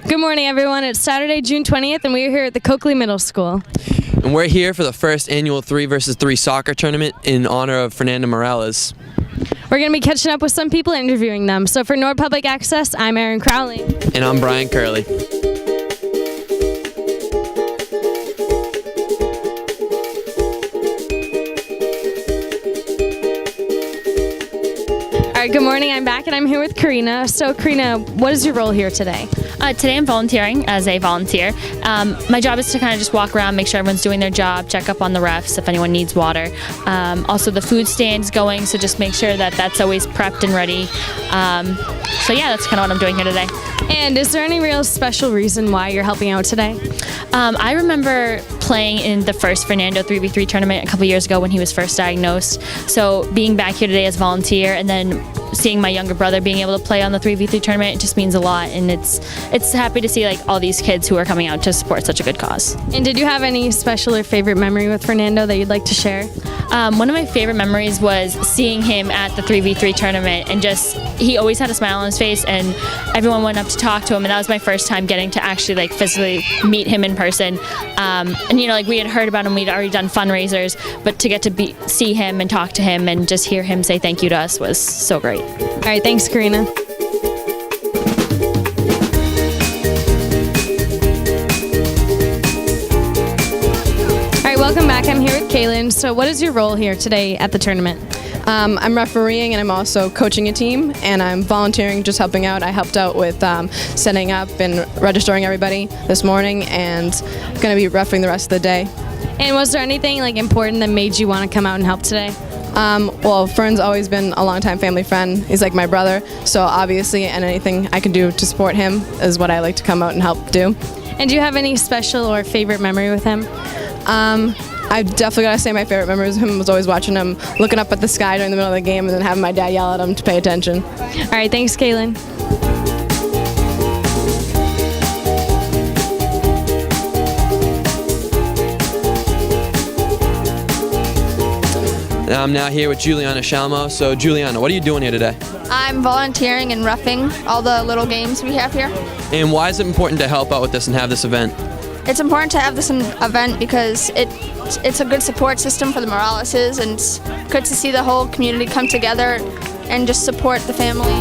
Good morning, everyone. It's Saturday, June 20th, and we are here at the Coakley Middle School. And we're here for the first annual 3-versus-3 soccer tournament in honor of Fernando Morales. We're going to be catching up with some people and interviewing them. So for Nord Public Access, I'm Erin Crowley. And I'm Brian Curley. All right, good morning. I'm back, and I'm here with Karina. So, Karina, what is your role here today? Today I'm volunteering as a volunteer. My job is to kind of just walk around, make sure everyone's doing their job, check up on the refs if anyone needs water. Also the food stand's going, so just make sure that that's always prepped and ready. So yeah, that's kind of what I'm doing here today. And is there any real special reason why you're helping out today? I remember playing in the first Fernando 3v3 tournament a couple years ago when he was first diagnosed. So being back here today as a volunteer and then seeing my younger brother being able to play on the 3v3 tournament, it just means a lot, and it's happy to see like all these kids who are coming out to support such a good cause. And did you have any special or favorite memory with Fernando that you'd like to share? One of my favorite memories was seeing him at the 3v3 tournament, and just he always had a smile on his face and everyone went up to talk to him, and that was my first time getting to actually like physically meet him in person. And you know, like we had heard about him, we'd already done fundraisers, but to get to see him and talk to him and just hear him say thank you to us was so great. All right, thanks, Karina. All right, welcome back. I'm here with Kaylin. So what is your role here today at the tournament? I'm refereeing, and I'm also coaching a team, and I'm volunteering, just helping out. I helped out with setting up and registering everybody this morning, and I'm going to be refereeing the rest of the day. And was there anything like important that made you want to come out and help today? Well, Fern's always been a longtime family friend. He's like my brother, so obviously, and anything I can do to support him is what I like to come out and help do. And do you have any special or favorite memory with him? I definitely gotta say my favorite memory of him was always watching him looking up at the sky during the middle of the game and then having my dad yell at him to pay attention. All right, thanks, Kaylin. I'm now here with Juliana Shalmo. So Juliana, what are you doing here today? I'm volunteering and roughing all the little games we have here. And why is it important to help out with this and have this event? It's important to have this event because it's a good support system for the Moraleses, and it's good to see the whole community come together and just support the family.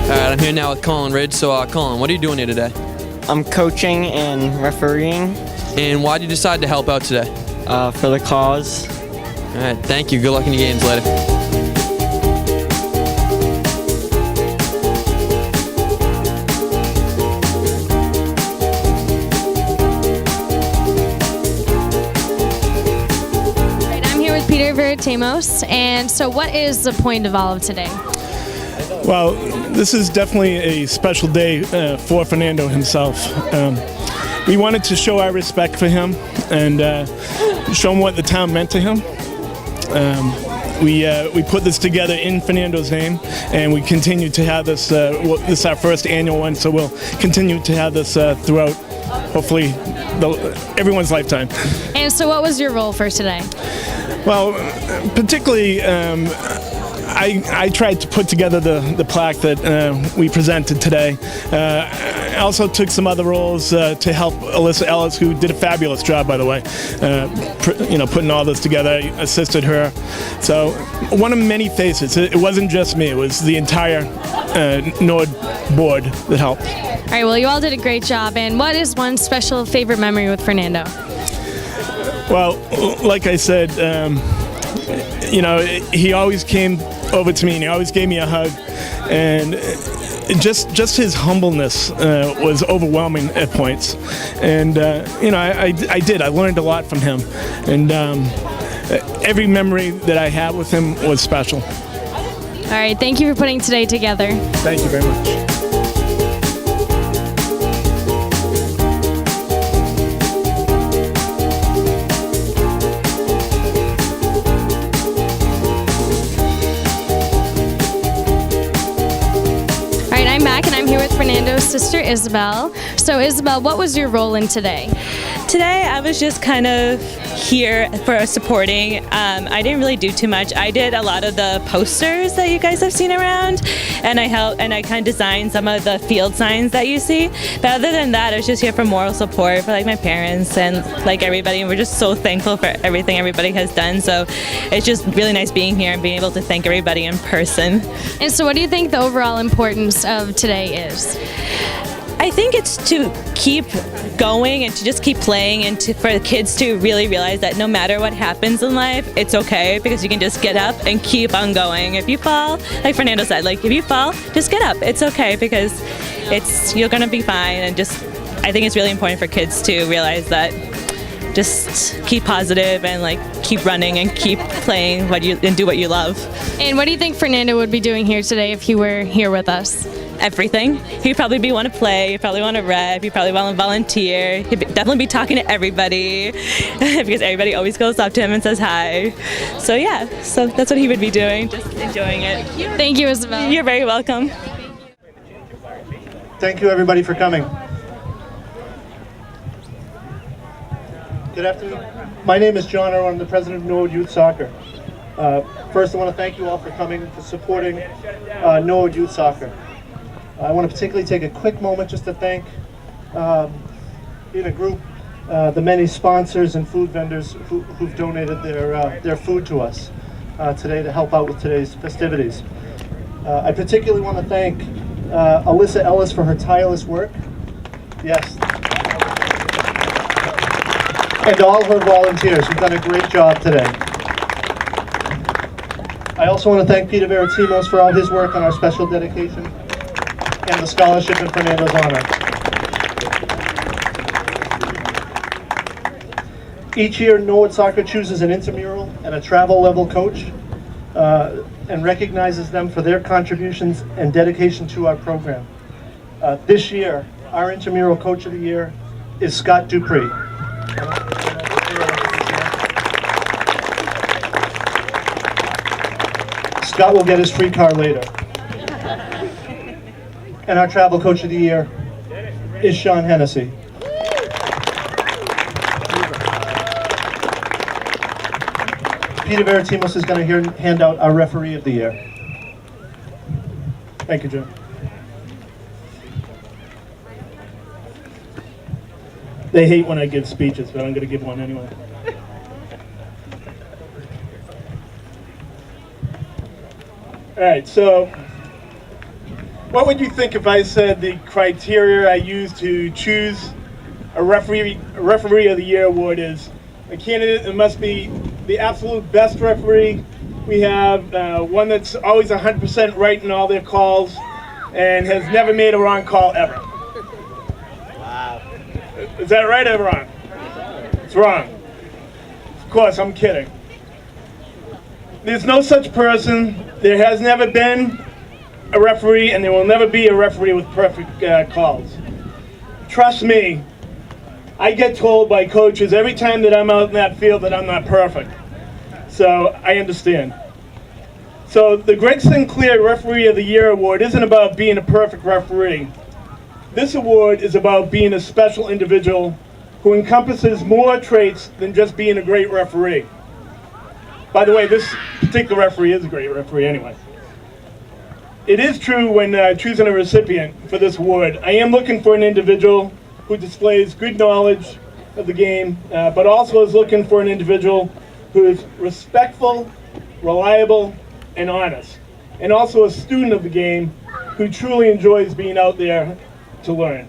All right, I'm here now with Colin Ridge. So Colin, what are you doing here today? I'm coaching and refereeing. And why did you decide to help out today? For the cause. All right, thank you. Good luck in your games later. Tamos. And so what is the point of all of today? Well, this is definitely a special day for Fernando himself. We wanted to show our respect for him and show him what the town meant to him. We put this together in Fernando's name, and we continue to have this. This is our first annual one, so we'll continue to have this throughout, hopefully, everyone's lifetime. And so what was your role for today? Well, particularly, I tried to put together the plaque that we presented today. I also took some other roles to help Alyssa Ellis, who did a fabulous job, by the way, putting all this together. I assisted her. So one of many faces. It wasn't just me. It was the entire Nord board that helped. All right, well, you all did a great job. And what is one special favorite memory with Fernando? Well, like I said, he always came over to me and he always gave me a hug, and just his humbleness was overwhelming at points. And I learned a lot from him, and every memory that I have with him was special. All right, thank you for putting today together. Thank you very much. I'm back, and I'm here with Fernando's sister, Isabel. So, Isabel, what was your role in today? Today I was just kind of here for supporting. I didn't really do too much. I did a lot of the posters that you guys have seen around, and I kind of designed some of the field signs that you see. But other than that, I was just here for moral support for like my parents and like everybody, and we're just so thankful for everything everybody has done. So it's just really nice being here and being able to thank everybody in person. And so what do you think the overall importance of today is? I think it's to keep going and to just keep playing, and for the kids to really realize that no matter what happens in life, it's okay, because you can just get up and keep on going. If you fall, like Fernando said, like if you fall, just get up. It's okay, because you're gonna be fine. And just, I think it's really important for kids to realize that just keep positive and like keep running and keep playing and do what you love. And what do you think Fernando would be doing here today if he were here with us? Everything. He'd probably want to play, he'd probably want to rep, he'd probably want to volunteer, he'd definitely be talking to everybody because everybody always goes up to him and says hi. So yeah, so that's what he would be doing, just enjoying it. Thank you, Isabel. You're very welcome. Thank you everybody for coming. Good afternoon. My name is John Earl. I'm the president of Norwood Youth Soccer. First, I want to thank you all for coming, for supporting Norwood Youth Soccer. I want to particularly take a quick moment just to thank, in a group, the many sponsors and food vendors who've donated their food to us today to help out with today's festivities. I particularly want to thank Alyssa Ellis for her tireless work. Yes. And all her volunteers who've done a great job today. I also want to thank Peter Veratimos for all his work on our special dedication and the scholarship in Fernando's honor. Each year, Norwood Soccer chooses an intramural and a travel level coach and recognizes them for their contributions and dedication to our program. This year, our intramural coach of the year is Scott Dupree. Scott will get his free car later. And our travel coach of the year is Sean Hennessy. Peter Veratimos is going to hand out our referee of the year. Thank you, Jim. They hate when I give speeches, but I'm going to give one anyway. All right, so what would you think if I said the criteria I use to choose a referee of the year award is a candidate that must be the absolute best referee. We have one that's always 100% right in all their calls and has never made a wrong call ever. Wow. Is that right or wrong? It's wrong. Of course, I'm kidding. There's no such person. There has never been a referee, and there will never be a referee with perfect calls. Trust me, I get told by coaches every time that I'm out in that field that I'm not perfect. So I understand. So the Greg Sinclair Referee of the Year Award isn't about being a perfect referee. This award is about being a special individual who encompasses more traits than just being a great referee. By the way, this particular referee is a great referee anyway. It is true when choosing a recipient for this award, I am looking for an individual who displays good knowledge of the game, but also is looking for an individual who is respectful, reliable, and honest, and also a student of the game who truly enjoys being out there to learn.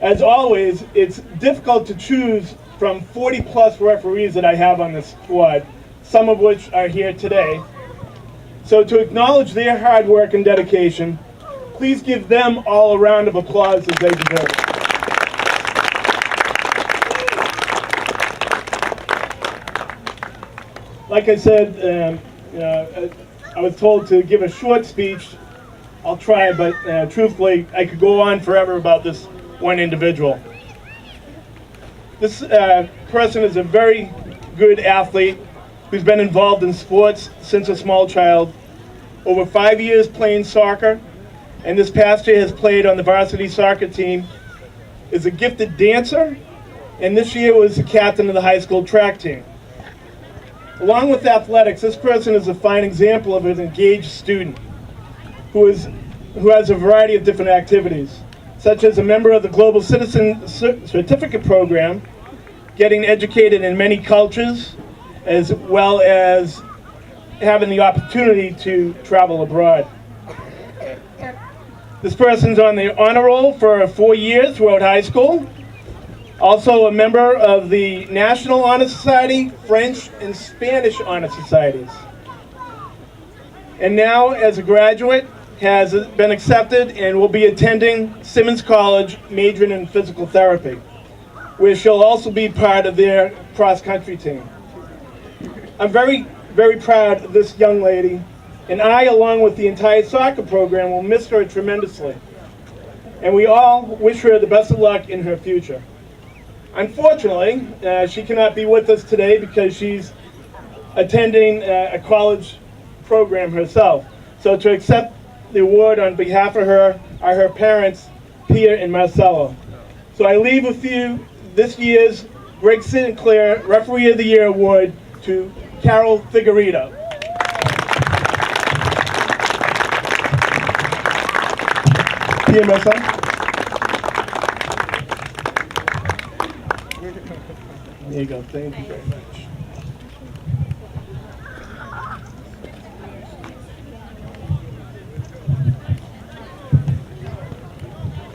As always, it's difficult to choose from 40-plus referees that I have on this squad, some of which are here today. So to acknowledge their hard work and dedication, please give them all a round of applause as they deserve it. Like I said, I was told to give a short speech. I'll try, but truthfully, I could go on forever about this one individual. This person is a very good athlete who's been involved in sports since a small child. Over 5 years playing soccer, and this past year has played on the varsity soccer team. Is a gifted dancer, and this year was the captain of the high school track team. Along with athletics, this person is a fine example of an engaged student who has a variety of different activities, such as a member of the Global Citizen Certificate Program, getting educated in many cultures, as well as having the opportunity to travel abroad. This person's on the honor roll for 4 years throughout high school. Also a member of the National Honor Society, French and Spanish Honor Societies. And now, as a graduate, has been accepted and will be attending Simmons College, majoring in physical therapy, where she'll also be part of their cross-country team. I'm very, very proud of this young lady, and I, along with the entire soccer program, will miss her tremendously. And we all wish her the best of luck in her future. Unfortunately, she cannot be with us today because she's attending a college program herself. So to accept the award on behalf of her are her parents, Pia and Marcelo. So I leave with you this year's Greg Sinclair Referee of the Year Award to Carol Figueredo. Pia, Marcelo. There you go. Thank you very much.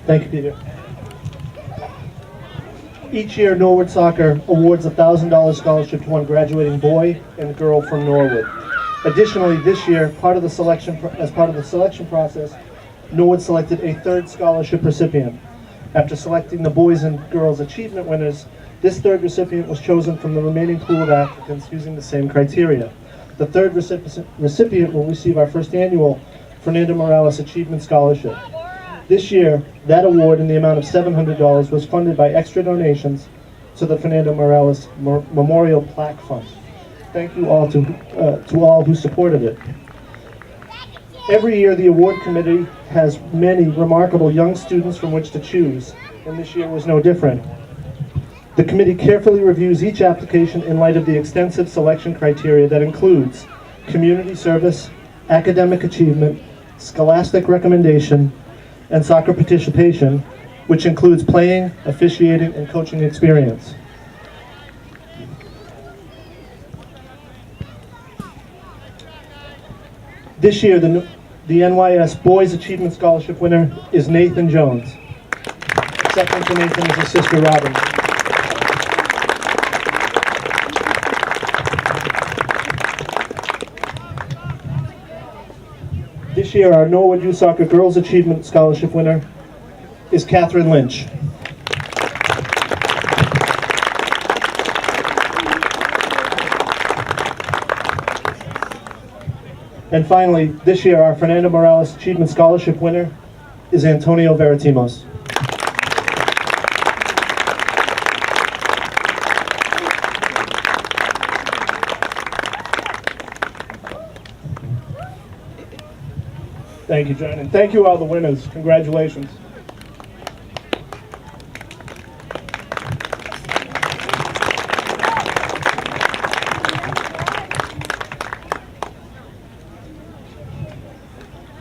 Thank you, Peter. Each year, Norwood Soccer awards a $1,000 scholarship to one graduating boy and girl from Norwood. Additionally, this year, as part of the selection process, Norwood selected a third scholarship recipient. After selecting the boys and girls achievement winners, this third recipient was chosen from the remaining pool of applicants using the same criteria. The third recipient will receive our first annual Fernando Morales Achievement Scholarship. This year, that award in the amount of $700 was funded by extra donations to the Fernando Morales Memorial Plaque Fund. Thank you all to all who supported it. Every year, the award committee has many remarkable young students from which to choose, and this year was no different. The committee carefully reviews each application in light of the extensive selection criteria that includes community service, academic achievement, scholastic recommendation, and soccer participation, which includes playing, officiating, and coaching experience. This year, the NYS Boys Achievement Scholarship winner is Nathan Jones. Accepting for Nathan is his sister Robin. This year, our Norwood Youth Soccer Girls Achievement Scholarship winner is Catherine Lynch. And finally, this year, our Fernando Morales Achievement Scholarship winner is Antonio Veritimos. Thank you, John, and thank you all the winners. Congratulations.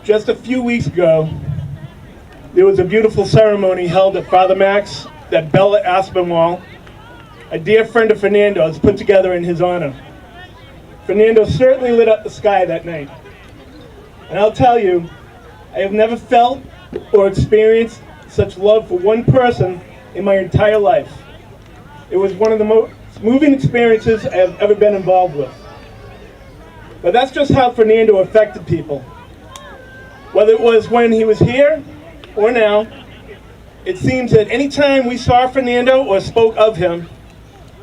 Just a few weeks ago, there was a beautiful ceremony held at Father Max that Bella Aspinwall, a dear friend of Fernando's, put together in his honor. Fernando certainly lit up the sky that night. And I'll tell you, I have never felt or experienced such love for one person in my entire life. It was one of the most moving experiences I have ever been involved with. But that's just how Fernando affected people. Whether it was when he was here or now, it seems that any time we saw Fernando or spoke of him,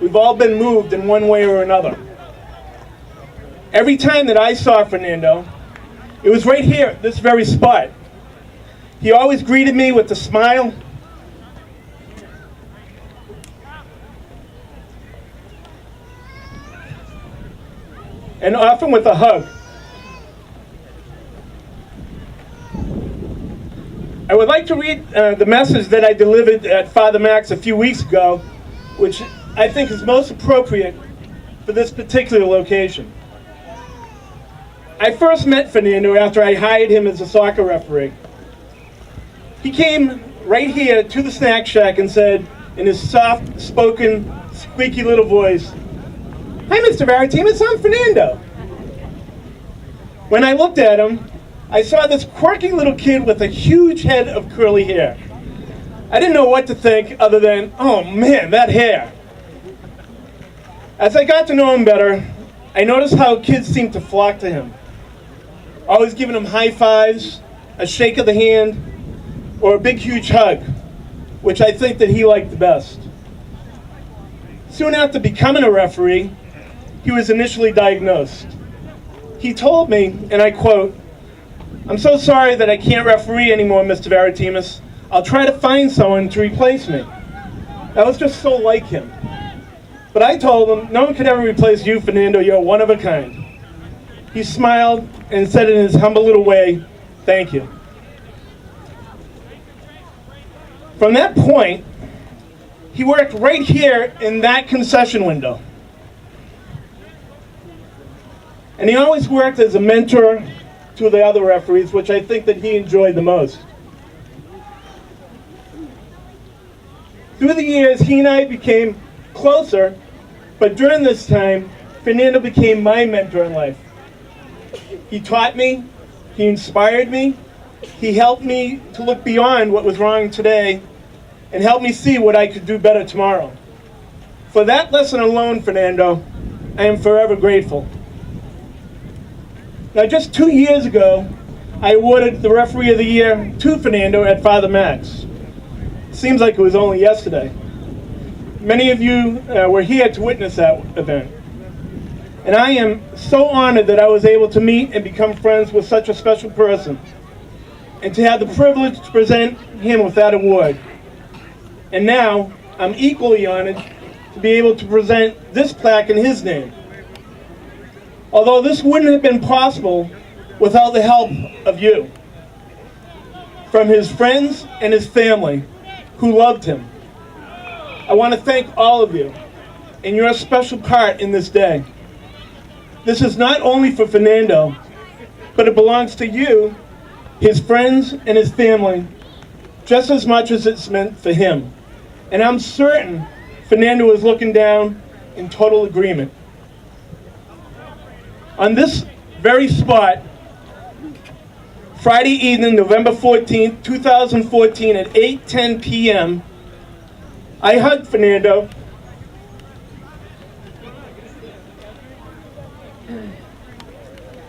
we've all been moved in one way or another. Every time that I saw Fernando, it was right here at this very spot. He always greeted me with a smile. And often with a hug. I would like to read the message that I delivered at Father Max a few weeks ago which I think is most appropriate for this particular location. I first met Fernando after I hired him as a soccer referee. He came right here to the snack shack and said in his soft-spoken, squeaky little voice, "Hi, Mr. Varatimus, I'm Fernando." When I looked at him, I saw this quirky little kid with a huge head of curly hair. I didn't know what to think other than, oh man, that hair. As I got to know him better, I noticed how kids seemed to flock to him, always giving him high fives, a shake of the hand, or a big huge hug, which I think that he liked the best. Soon after becoming a referee, he was initially diagnosed. He told me, and I quote, "I'm so sorry that I can't referee anymore, Mr. Varatimus. I'll try to find someone to replace me." That was just so like him. But I told him, no one could ever replace you, Fernando. You're one of a kind. He smiled and said in his humble little way, "Thank you." From that point, he worked right here in that concession window. And he always worked as a mentor to the other referees, which I think that he enjoyed the most. Through the years, he and I became closer, but during this time, Fernando became my mentor in life. He taught me, he inspired me, he helped me to look beyond what was wrong today and helped me see what I could do better tomorrow. For that lesson alone, Fernando, I am forever grateful. Now, just 2 years ago, I awarded the Referee of the Year to Fernando at Father Max. Seems like it was only yesterday. Many of you were here to witness that event. And I am so honored that I was able to meet and become friends with such a special person, and to have the privilege to present him with that award. And now, I'm equally honored to be able to present this plaque in his name. Although this wouldn't have been possible without the help of you, from his friends and his family who loved him. I want to thank all of you and your special part in this day. This is not only for Fernando, but it belongs to you, his friends, and his family, just as much as it's meant for him. And I'm certain Fernando is looking down in total agreement. On this very spot, Friday evening, November 14th, 2014 at 8:10 p.m., I hugged Fernando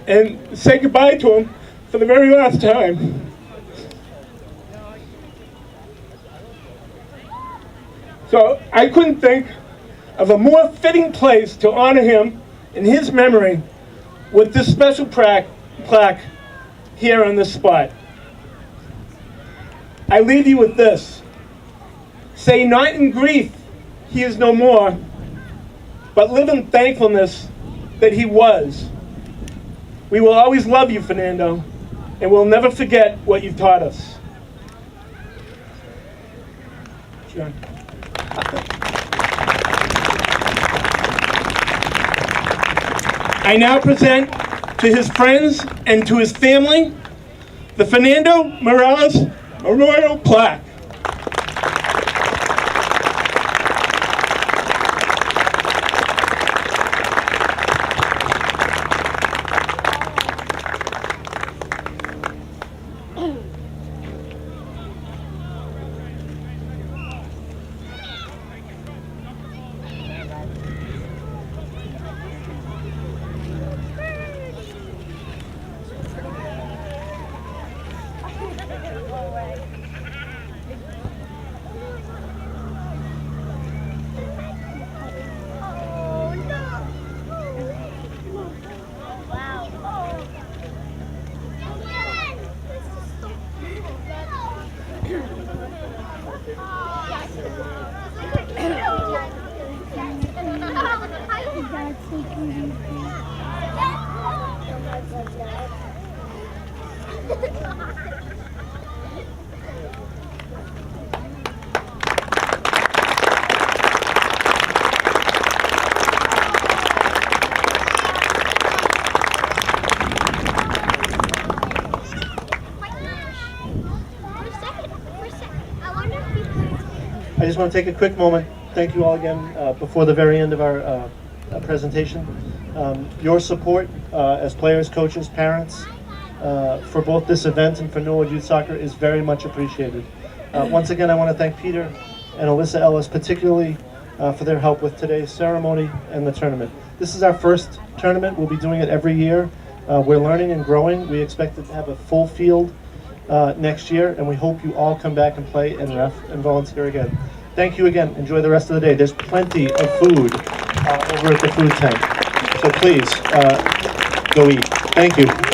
and said goodbye to him for the very last time. So I couldn't think of a more fitting place to honor him in his memory with this special plaque here on this spot. I leave you with this. Say not in grief he is no more, but live in thankfulness that he was. We will always love you, Fernando, and we'll never forget what you've taught us. Sure. I now present to his friends and to his family the Fernando Morales Memorial Plaque. just want to take a quick moment. Thank you all again before the very end of our presentation. Your support as players, coaches, parents for both this event and for Norwood Youth Soccer is very much appreciated. Once again, I want to thank Peter and Alyssa Ellis particularly for their help with today's ceremony and the tournament. This is our first tournament. We'll be doing it every year. We're learning and growing. We expect to have a full field next year, and we hope you all come back and play and ref and volunteer again. Thank you again. Enjoy the rest of the day. There's plenty of food over at the food tent, so please go eat. Thank you.